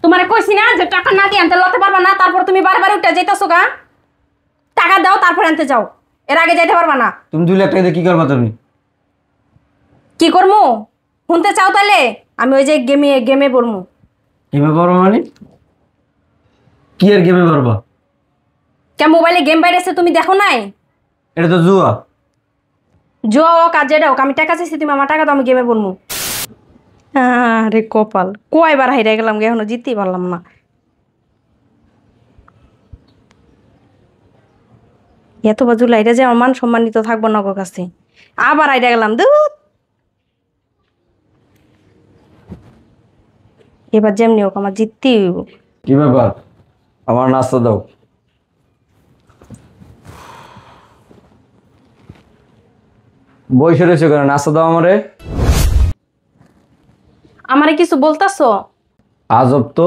তোমারে কইছি না যে টাকা না দিয়ে আনতে লতে পারবা না, তারপর তুমি বারবার উঠে যাইতাছো গা। টাকা দাও তারপর আনতে যাও, এর আগে যাইতে পারবা না। তুমি 2 লাখ টাকা দিয়ে কি করবা? তুমি কি করমু শুনতে চাও? তাহলে আমি ওই যে গেমে গেমে পড়মু। গেমে পারবা মানে? কি আর গেমে পারবা? কে মোবাইলে গেম বাইরেছে তুমি দেখো নাই? এটা তো জুয়া। জুয়া হোক আর যেটা হোক, আমি টাকা চাইছি, তুমি আমার টাকা দাও, আমি গেমে পড়মু। আরে কপাল, কয়বার হাইরা গেলাম, এখনো জিততেই পারলাম না। এত বাজু লাইটা যে আমার মান সম্মানিত থাকবো না ওর কাছে, আবার আইডা গেলাম। দুধ এবার যেমনি হোক আমার জিততেই হইব। কি ব্যাপার? আমার নাস্তা দাও। বসে রয়েছে কেন? নাস্তা দাও আমারে। আমারে কিছু বলতাছো? আজব তো,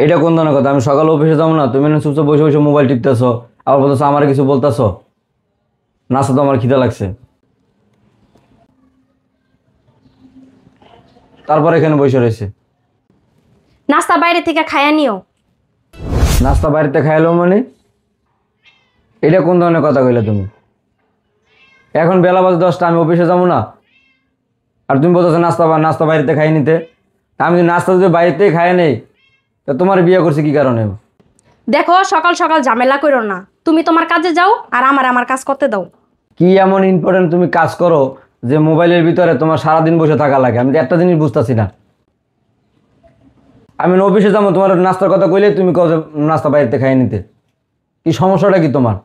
এটা কোন ধরনের কথা? আমি সকালে অফিসে যাবো না, তুমি না চুপচাপ বসে বসে মোবাইল টিপতেছো, আবার বলতেছো আমার কিছু বলতেছো। নাস্তা তো আমার খিদা লাগছে। তারপর এখানে বসে রয়েছে। নাস্তা বাইরে থেকে খাইয়া নিও। নাস্তা বাড়িতে খাইলো মানে? এটা কোন ধরনের কথা কইলা তুমি? এখন বেলা বাজে 10টা, আমি অফিসে যাবো না, আর তুমি বলতেছো নাস্তা বাড়িতে খাই নিতে। আমি যদি নাস্তা যদি বাড়িতেই খাই নেই, তা তোমার বিয়ে করছি কি কারণে? দেখো সকাল সকাল ঝামেলা করো না, তুমি তোমার কাজে যাও আর আমার কাজ করতে দাও। কি এমন ইম্পর্টেন্ট তুমি কাজ করো যে মোবাইলের ভিতরে তোমার সারাদিন বসে থাকা লাগে? আমি তো একটা জিনিস বুঝতেছি না। আমি অফিসে যাবো, তোমার নাস্তার কথা কইলে তুমি কও যে নাস্তা বাড়িতে খাই নিতে। কি সমস্যাটা কি তোমার?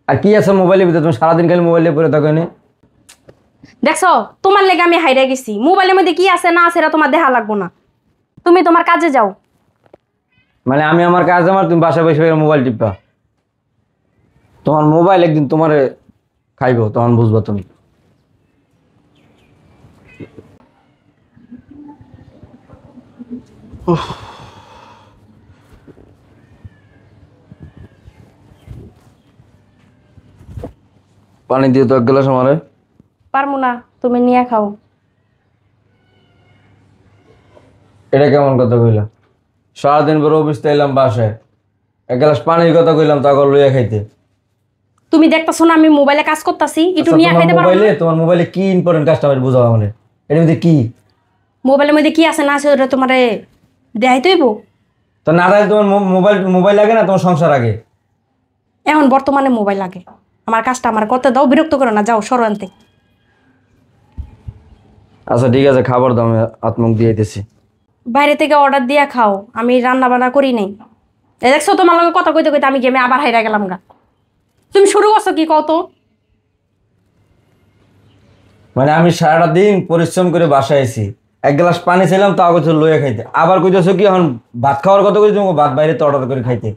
আর কি আছে মোবাইলের ভিতরে? তুমি সারাদিন খালি মোবাইলে পড়ে থাকো এনে। দেখছো তোমার লেগে আমি হাইরা গেছি, মোবাইলের মধ্যে কি আছে না আছে এটা তোমার দেখা লাগবো না, তুমি তোমার কাজে যাও। মানে আমি আমার কাজ, আমার তুমি বাসায় বসে মোবাইল টিপবা? তোমার মোবাইল একদিন তোমার খাইবো, তখন বুঝবা তুমি। পানি দিয়ে তো 1 গ্লাস আমারে। পারবো না, তুমি নিয়ে খাও। এটা কেমন কথা কইলা? সারাদিন পর অফিস এলাম, বাসায় 1 গ্লাস পানির কথা কইলাম, তা করে লইয়া খাইতে। তুমি দেখতেছো না আমি মোবাইলে কাজ করতেছি, একটু নিয়ে খাইতে পারো না? তোমার মোবাইলে কি ইম্পর্টেন্ট কাজটা আমার বুঝাও আমারে। এর মধ্যে কি? মোবাইলের মধ্যে কি আছে না আছে ওটা তোমারে দেখাইতে হইব। তো না তাহলে তোমার মোবাইল লাগে না, তোমার সংসার আগে? এখন বর্তমানে মোবাইল লাগে, আমার কাজটা আমার করতে দাও, বিরক্ত করো না, যাও সরো আনতে। আচ্ছা ঠিক আছে, খাবার দাও, আমি আত্মুখ দিয়ে দিতেছি। বাইরে থেকে অর্ডার দিয়া খাও, আমি রান্না বান্না করি নাই। এই দেখছো তোমার লগে কথা কইতে কইতে আমি গেমে আবার হাইরা গেলাম গা। তুমি শুরু করছো কি কত? মানে আমি সারাটা দিন পরিশ্রম করে বাসায় আইছি, 1 গ্লাস পানি ছিলাম তাও কিছু লইয়া খাইতে, আবার কইতেছো কি এখন ভাত খাওয়ার কথা কইছো? ভাত বাইরেতে অর্ডার করে খাইতে।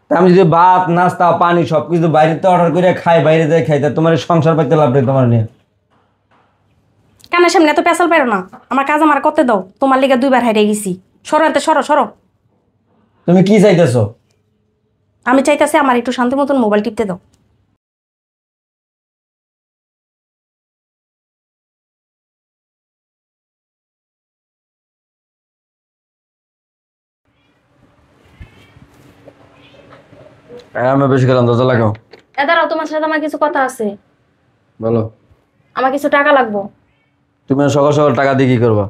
তা আমি যদি ভাত নাস্তা পানি সবকিছু বাইরেতে অর্ডার করে খাই, বাইরে যাই খাইতে, তোমার এই সংসার পাইতে লাভ নেই তোমার নিয়ে। কানের সামনে এত পেশাল পারো না, আমার কাজ আমার করতে দাও, তোমার লিগে 2বার হাইরে গেছি। সরো আনতে, সরো সরো। তুমি কি চাইতেছো? আমি চাইতেছি আমার একটু শান্তি মতন মোবাইল টিপতে দাও। হ্যাঁ আমি বেশি গেলাম, দরজা লাগাও। দাঁড়াও, তোমার সাথে আমার কিছু কথা আছে। বলো। আমার কিছু টাকা লাগবো। তুমি সকাল সকাল টাকা দিয়ে কি করবা?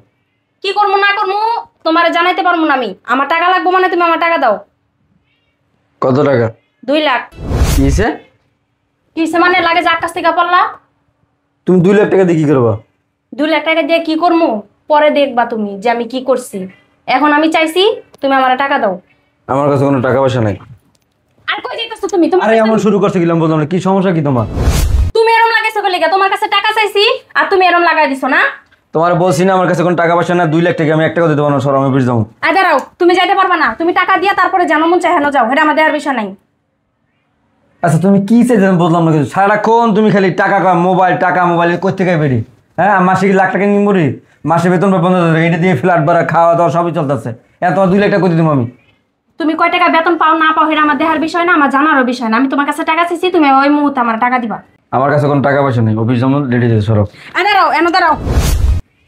কি করবো না করবো তোমারে জানাইতে পারবো না আমি। আমার টাকা লাগবো মানে তুমি আমার টাকা দাও। কত টাকা? 2 লাখ। কিসে? কিসে মানে লাগে যার কাছ থেকে পড়লা? তুমি 2 লাখ টাকা দিয়ে কি করবা? 2 লাখ টাকা দিয়ে কি করবো পরে দেখবা তুমি যে আমি কি করছি। এখন আমি চাইছি তুমি আমার টাকা দাও। আমার কাছে কোনো টাকা পয়সা নাই। আর কই যাইতাছো তুমি? তোমার আরে এমন শুরু করতে গেলাম, বললাম না, কি সমস্যা কি তোমার? তুমি এরম লাগাইছো কই লাগা? তোমার কাছে টাকা চাইছি আর তুমি এরম লাগাই দিছো না? তোমার বলছি না আমার কাছে কোনো টাকা পয়সা না, 2 লাখ টাকা আমি 1 টাকা দিতে পারবো না, সর আমি অফিস যাবো। আয় দাঁড়াও, তুমি যাইতে পারবা না। তুমি টাকা দিয়া তারপরে জানো মন চাই হেন যাও, এটা আমাদের আর বিষয় নাই। আচ্ছা তুমি কি চাইছো আমি বললাম না কিছু, সারাক্ষণ তুমি খালি টাকা মোবাইল কই থেকে বেরি? হ্যাঁ মাসে কি লাখ টাকা ইনকাম করি? মাসে বেতন পাই 15,000 টাকা, এটা দিয়ে ফ্ল্যাট ভাড়া খাওয়া দাওয়া সবই চলতেছে, এত 2 লাখ টাকা করে দিব আমি? তুমি কয় টাকা বেতন পাও না পাও এটা আমার দেহার বিষয় না, আমার জানারও বিষয় না। আমি তোমার কাছে টাকা চাইছি, তুমি ওই মুহূর্তে আমার টাকা দিবা। আমার কাছে কোনো টাকা পয়সা নেই, অফিস যাবো, রেডি যেতে সরব। দাঁড়াও, এনে দাঁড়াও।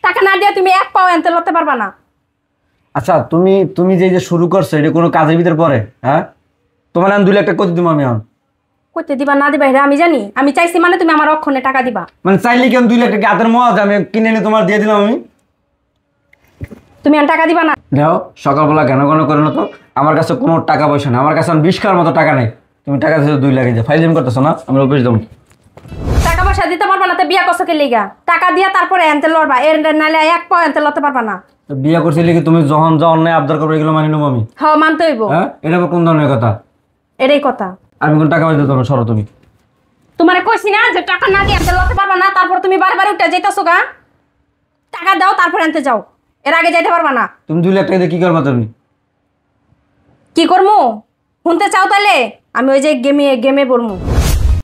টাকা না দিয়ে তুমি 1 পাও আনতে লড়তে পারবা না। আচ্ছা তুমি তুমি যে যে শুরু করছো এটা কোনো কাজের ভিতর পড়ে? হ্যাঁ, তোমার আমি 2 লাখ টাকা কত দিব আমি এখন? করতে দিবা না দিবা এটা আমি জানি। আমি চাইছি মানে তুমি আমার অক্ষণে টাকা দিবা। মানে চাইলে কি আমি 2 লাখ টাকা হাতের মজা আমি কিনে এনে তোমার দিয়ে দিলাম আমি? তুমি আর টাকা দিবা না। দেখো সকালবেলা ঘন ঘন করে না তো, আমার কাছে কোনো টাকা পয়সা নেই, আমার কাছে এখন 20 খাওয়ার মতো টাকা নেই। তুমি টাকা দিয়েছো 2 লাখ, যে ফাইলিং করতেছো না, আমি অফিস যাবো। টাকা পয়সা দিতে পারবা না তো বিয়া করছো কে লিগা? টাকা দিয়া তারপরে এনতে লড়বা, এর নাইলে এক পাও এনতে লড়তে পারবা না। তো বিয়ে করছিলে কি তুমি যখন যা অন্যায় আবদার করবে এগুলো মানি নেবো আমি? হ্যাঁ মানতে হইব। হ্যাঁ, এটা আবার কোন ধরনের কথা? এটাই কথা। আমি কোন টাকা পয়সা দিতে পারবো? সরো তুমি। তোমারে কইছি না যে টাকা না দিয়ে এনতে লড়তে পারবা না, তারপর তুমি বারবার উঠে যাইতাছো গা। টাকা দাও তারপর এনতে যাও, এর আগে যাইতে পারবা না। তুমি 2 লাখ টাকা দিয়ে কি করবা তুমি? কি করমু শুনতে চাও তাহলে? আমি ওই যে গেমে গেমে পড়মু।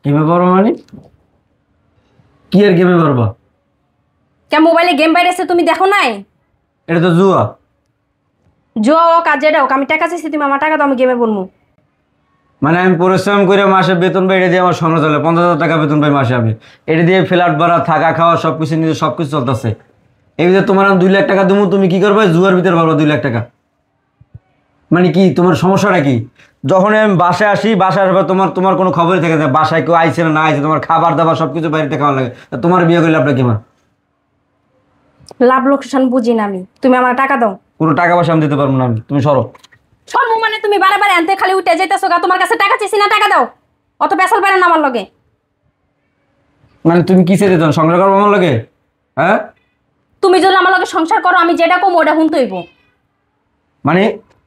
গেমে পারবো মানে? কি আর গেমে পারবা? কে মোবাইলে গেম বাইরেছে তুমি দেখো নাই? এটা তো জুয়া। জুয়া হোক আর যেটা হোক, আমি টাকা চাইছি তুমি আমার টাকা দাও, আমি গেমে পড়মু। মানে আমি পরিশ্রম করে মাসে বেতন পাই, এটা দিয়ে আমার সংসার চলে। 50,000 টাকা বেতন পাই মাসে আমি। এটা দিয়ে ফ্ল্যাট ভাড়া, থাকা খাওয়া সবকিছু নিজে সবকিছু চলতেছে। এই যে তোমার আমি 2 লাখ টাকা দেবো, তুমি কি করবে? জুয়ার ভিতরে পারবো 2 লাখ টাকা? মানে কি তোমার সমস্যাটা কি? যখনই আমি বাসায় আসি, বাসায় আসবে তোমার তোমার কোনো খবরই থাকে না, বাসায় কেউ আইছে না আইছে, তোমার খাবার দাবার সবকিছু বাড়িতে খাওয়া লাগে। তা তোমার বিয়ে করলে আপনার কি? লাভ লোকসান বুঝি না আমি, তুমি আমার টাকা দাও। কোনো টাকা পয়সা আমি দিতে পারবো না আমি, তুমি সরো। সর্ব মানে তুমি বারে আনতে খালি উঠে যাইতেছো গা, তোমার কাছে টাকা চাইছি না, টাকা দাও। অত পেছাল পারে না আমার লগে। মানে তুমি কি ছেড়ে দেন? সংসার করবো আমার লাগে? হ্যাঁ, তুমি যদি আমার লগে সংসার করো, আমি যেটা কম ওটা শুনতে হইব। মানে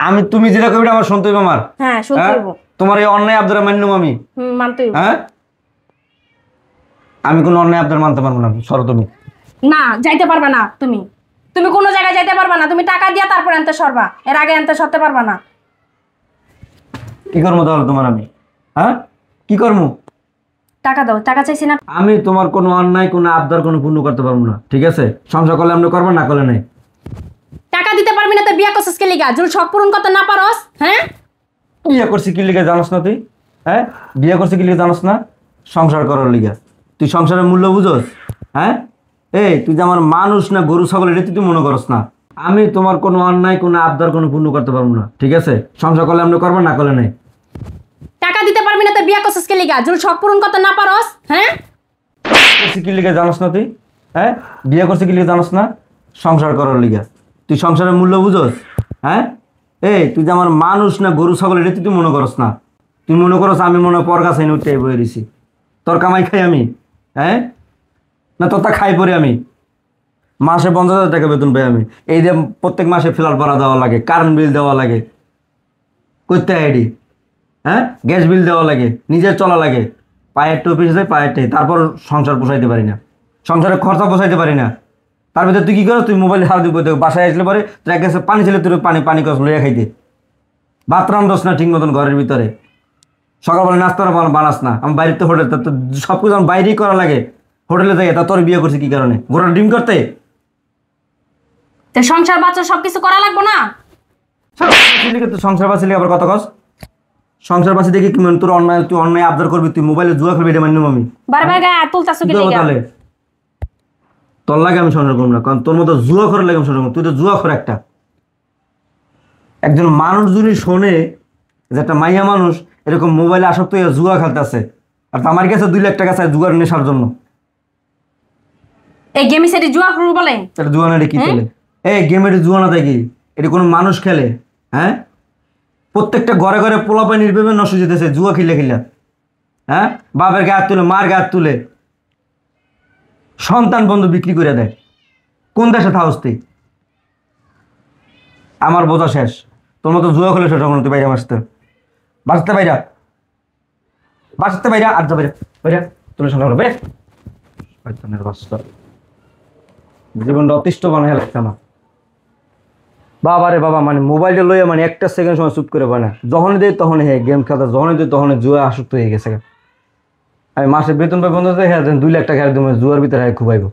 আমি তুমি যেটা করবে আমার শুনতে হইবে আমার? হ্যাঁ শুনতে হ্যাঁ? হইব। তোমার এই অন্যায় আবদার মান্য আমি? মানতে হইব। হ্যাঁ, আমি কোনো অন্যায় আবদার মানতে পারবো না, সরো তুমি। না যাইতে পারবা না তুমি, তুমি কোনো জায়গায় যাইতে পারবা না। তুমি টাকা দিয়া তারপর আনতে সরবা, এর আগে আনতে সরতে পারবা না। কি করবো তাহলে তোমার আমি? হ্যাঁ, কি করবো? টাকা দাও, টাকা চাইছি না। আমি তোমার কোনো অন্যায় কোনো আবদার কোনো পূর্ণ করতে পারবো না, ঠিক আছে? সংসার করলে আপনি করবেন, না করলে নাই। টাকা দিতে পারবি না তো বিয়া করছিস কে লিগা? যদি শখ পূরণ করতে না পারস? হ্যাঁ, বিয়ে করছি কি লিগে জানোস না তুই? হ্যাঁ, বিয়ে করছি কি লিগে জানোস না? সংসার করার লিগে। তুই সংসারের মূল্য বুঝোস? হ্যাঁ, এই তুই যে আমার মানুষ না গরু ছাগল, এটা তুই মনে করস না। আমি তোমার কোনো অন্যায় কোনো আবদার কোনো পূর্ণ করতে পারবো না, ঠিক আছে? সংসার করলে আপনি করবেন, না করলে নাই। টাকা দিতে পারবি না তো বিয়া করছিস কে লিগা? যদি শখ পূরণ করতে না পারস? হ্যাঁ, করছি কি লিগে জানোস না তুই? হ্যাঁ, বিয়ে করছি কি লিগে জানোস না? সংসার করার লিগে। তুই সংসারের মূল্য বুঝোস? হ্যাঁ, এই তুই যে আমার মানুষ না গরু ছাগল, এটা তুই মনে করস না। তুই মনে করস আমি মনে হয় পর কাছে উঠে বয়ে দিছি। তোর কামাই খাই আমি? হ্যাঁ, না তোর তা খাই পরে আমি? মাসে 50,000 টাকা বেতন পাই আমি। এই যে প্রত্যেক মাসে ফ্ল্যাট ভাড়া দেওয়া লাগে, কারেন্ট বিল দেওয়া লাগে, করতে আইডি, হ্যাঁ, গ্যাস বিল দেওয়া লাগে, নিজের চলা লাগে। পায়ের টপিস যায়, পায়েরটাই, তারপর সংসার পোষাইতে পারি না, সংসারের খরচা পোষাইতে পারি না। তার ভিতরে তুই কি করো? তুই মোবাইল হার দিব, বাসায় আসলে পরে তুই এক গ্লাসে পানি ছেলে, তুই পানি পানি কস লইয়া খাইতে। ভাত রান্ধস না ঠিক মতন ঘরের ভিতরে, সকালবেলা নাস্তা বানাস না। আমি বাইরে তো হোটেল, তো সব কিছু আমার বাইরেই করা লাগে, হোটেলে যাই। তা তোর বিয়ে করছি কি কারণে? ঘোড়ার ডিম করতে? তো সংসার বাচ্চা সবকিছু করা লাগবো না? তুই সংসার বাঁচলি আবার কথা কস? সংসার বাঁচি দেখি কি তোর অন্যায়, তুই অন্যায় আবদার করবি, তুই মোবাইলে জুয়া খেলবি, এটা মানি আমি? বারবার গায়ে হাত তুলতাছো কি লিগা? তাহলে তোর লাগে আমি সংসার করবো না, কারণ তোর মতো জুয়া করে লাগে আমি সংসার করবো। তুই তো জুয়া করে একটা। একজন মানুষ যদি শোনে যে একটা মাইয়া মানুষ এরকম মোবাইলে আসক্ত হয়ে জুয়া খেলতেছে, আর আমার কাছে 2 লাখ টাকা চাই জুয়ার নেশার জন্য, এই গেমি সেটি জুয়া শুরু বলে? তাহলে জুয়া না এটা কি চলে? এই গেমের জুয়া না দেখি এটা কোনো মানুষ খেলে? হ্যাঁ, প্রত্যেকটা ঘরে ঘরে পোলাপাই নির্ভেবে নষ্ট যেতেছে জুয়া খেলে খেলে। হ্যাঁ, বাপের গায়ে হাত তুলে, মার গায়ে হাত তুলে, সন্তান বন্ধু বিক্রি করে দেয়। কোন দেশে থাকস তুই? আমার বোঝা শেষ। তোর মতো জুয়া খেলে শেষ হলো। তুই বাইরে আসতে, বাঁচতে বাইরা, বাঁচতে বাইরা, আর যা বাইরা বাইরা, তোর সঙ্গে বাইরে। জীবনটা অতিষ্ঠ বানায় লাগছে আমার। বাবা রে বাবা, মানে মোবাইলটা লইয়া মানে একটা সেকেন্ড সময় চুপ করে বানা, যখনই দেয় তখনই হ্যাঁ গেম খেলতে, যখনই দেয় তখনই জুয়া আসক্ত হয়ে গেছে। আমি মাসে বেতন পাই 50,000, 2 লাখ টাকা একদম জুয়ার ভিতরে খুবাইব।